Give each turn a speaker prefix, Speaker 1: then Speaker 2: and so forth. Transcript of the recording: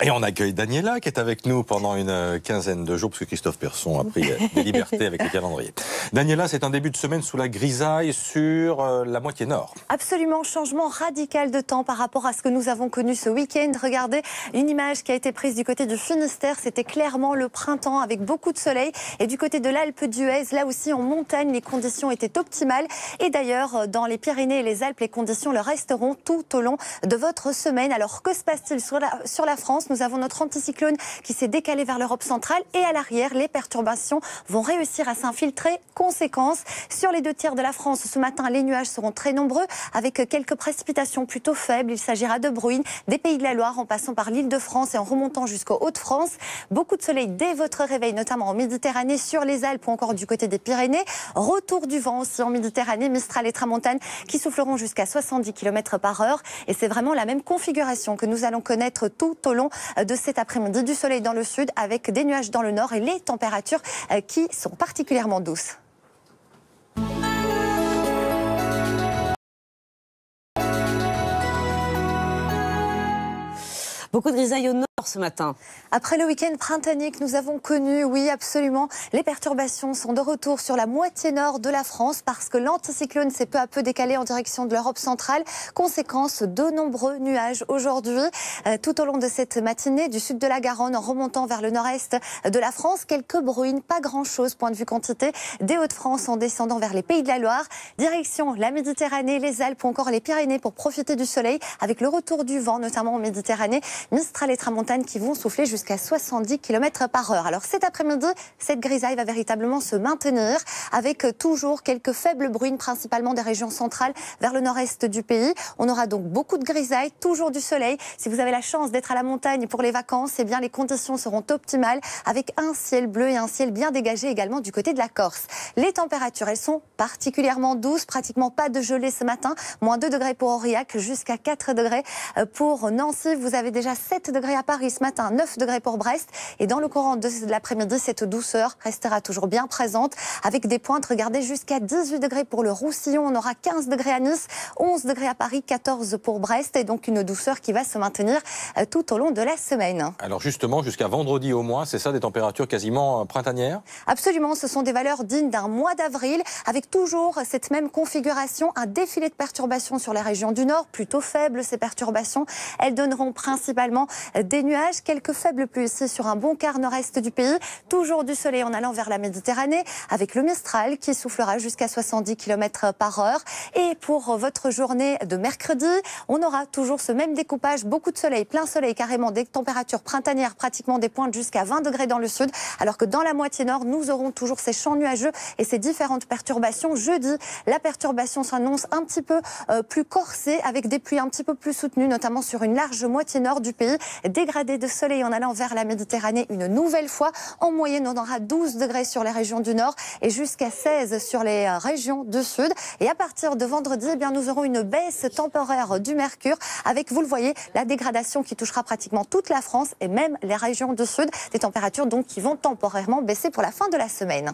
Speaker 1: Et on accueille Daniela qui est avec nous pendant une quinzaine de jours, parce que Christophe Persson a pris des libertés avec le calendrier. Daniela, c'est un début de semaine sous la grisaille sur la moitié nord.
Speaker 2: Absolument, changement radical de temps par rapport à ce que nous avons connu ce week-end. Regardez une image qui a été prise du côté du Finistère. C'était clairement le printemps avec beaucoup de soleil. Et du côté de l'Alpe d'Huez, là aussi en montagne, les conditions étaient optimales. Et d'ailleurs, dans les Pyrénées et les Alpes, les conditions le resteront tout au long de votre semaine. Alors que se passe-t-il sur la France? Nous avons notre anticyclone qui s'est décalé vers l'Europe centrale et à l'arrière, les perturbations vont réussir à s'infiltrer. Conséquence, sur les 2 tiers de la France, ce matin, les nuages seront très nombreux avec quelques précipitations plutôt faibles. Il s'agira de bruines des Pays de la Loire en passant par l'Île-de-France et en remontant jusqu'aux Hauts-de-France. Beaucoup de soleil dès votre réveil, notamment en Méditerranée, sur les Alpes ou encore du côté des Pyrénées. Retour du vent aussi en Méditerranée, Mistral et Tramontane qui souffleront jusqu'à 70 km/h. Et c'est vraiment la même configuration que nous allons connaître tout au long de cet après-midi. Du soleil dans le sud avec des nuages dans le nord et les températures qui sont particulièrement douces.
Speaker 3: Beaucoup de grisailles au nord ce matin.
Speaker 2: Après le week-end printanier que nous avons connu, oui absolument, les perturbations sont de retour sur la moitié nord de la France parce que l'anticyclone s'est peu à peu décalé en direction de l'Europe centrale. Conséquence, de nombreux nuages aujourd'hui. Tout au long de cette matinée, du sud de la Garonne en remontant vers le nord-est de la France, quelques bruines, pas grand-chose point de vue quantité, des Hauts-de-France en descendant vers les Pays de la Loire. Direction la Méditerranée, les Alpes ou encore les Pyrénées pour profiter du soleil avec le retour du vent, notamment en Méditerranée. Mistral et Tramontane qui vont souffler jusqu'à 70 km/h. Alors cet après-midi, cette grisaille va véritablement se maintenir avec toujours quelques faibles bruines, principalement des régions centrales vers le nord-est du pays. On aura donc beaucoup de grisailles, toujours du soleil. Si vous avez la chance d'être à la montagne pour les vacances, eh bien les conditions seront optimales avec un ciel bleu et un ciel bien dégagé également du côté de la Corse. Les températures, elles sont particulièrement douces, pratiquement pas de gelée ce matin, moins 2 degrés pour Aurillac, jusqu'à 4 degrés pour Nancy. Vous avez déjà 7 degrés à Paris ce matin, 9 degrés pour Brest. Et dans le courant de l'après-midi, cette douceur restera toujours bien présente avec des pointes, regardez, jusqu'à 18 degrés pour le Roussillon. On aura 15 degrés à Nice, 11 degrés à Paris, 14 pour Brest. Et donc une douceur qui va se maintenir tout au long de la semaine.
Speaker 1: Alors justement, jusqu'à vendredi au moins, c'est ça, des températures quasiment printanières?
Speaker 2: Absolument, ce sont des valeurs dignes d'un mois d'avril avec toujours cette même configuration, un défilé de perturbations sur les régions du nord, plutôt faibles ces perturbations. Elles donneront principalement des nuages, quelques faibles pluies ici sur un bon quart nord-est du pays. Toujours du soleil en allant vers la Méditerranée avec le Mistral qui soufflera jusqu'à 70 km/h. Et pour votre journée de mercredi, on aura toujours ce même découpage, beaucoup de soleil, plein soleil carrément, des températures printanières, pratiquement des pointes jusqu'à 20 degrés dans le sud, alors que dans la moitié nord, nous aurons toujours ces champs nuageux et ces différentes perturbations. Jeudi, la perturbation s'annonce un petit peu plus corsée avec des pluies un petit peu plus soutenues, notamment sur une large moitié nord du pays. Dégradé de soleil en allant vers la Méditerranée une nouvelle fois. En moyenne, on aura 12 degrés sur les régions du nord et jusqu'à 16 sur les régions du sud. Et à partir de vendredi, eh bien, nous aurons une baisse temporaire du mercure avec, vous le voyez, la dégradation qui touchera pratiquement toute la France et même les régions du sud. Des températures donc qui vont temporairement baisser pour la fin de la semaine.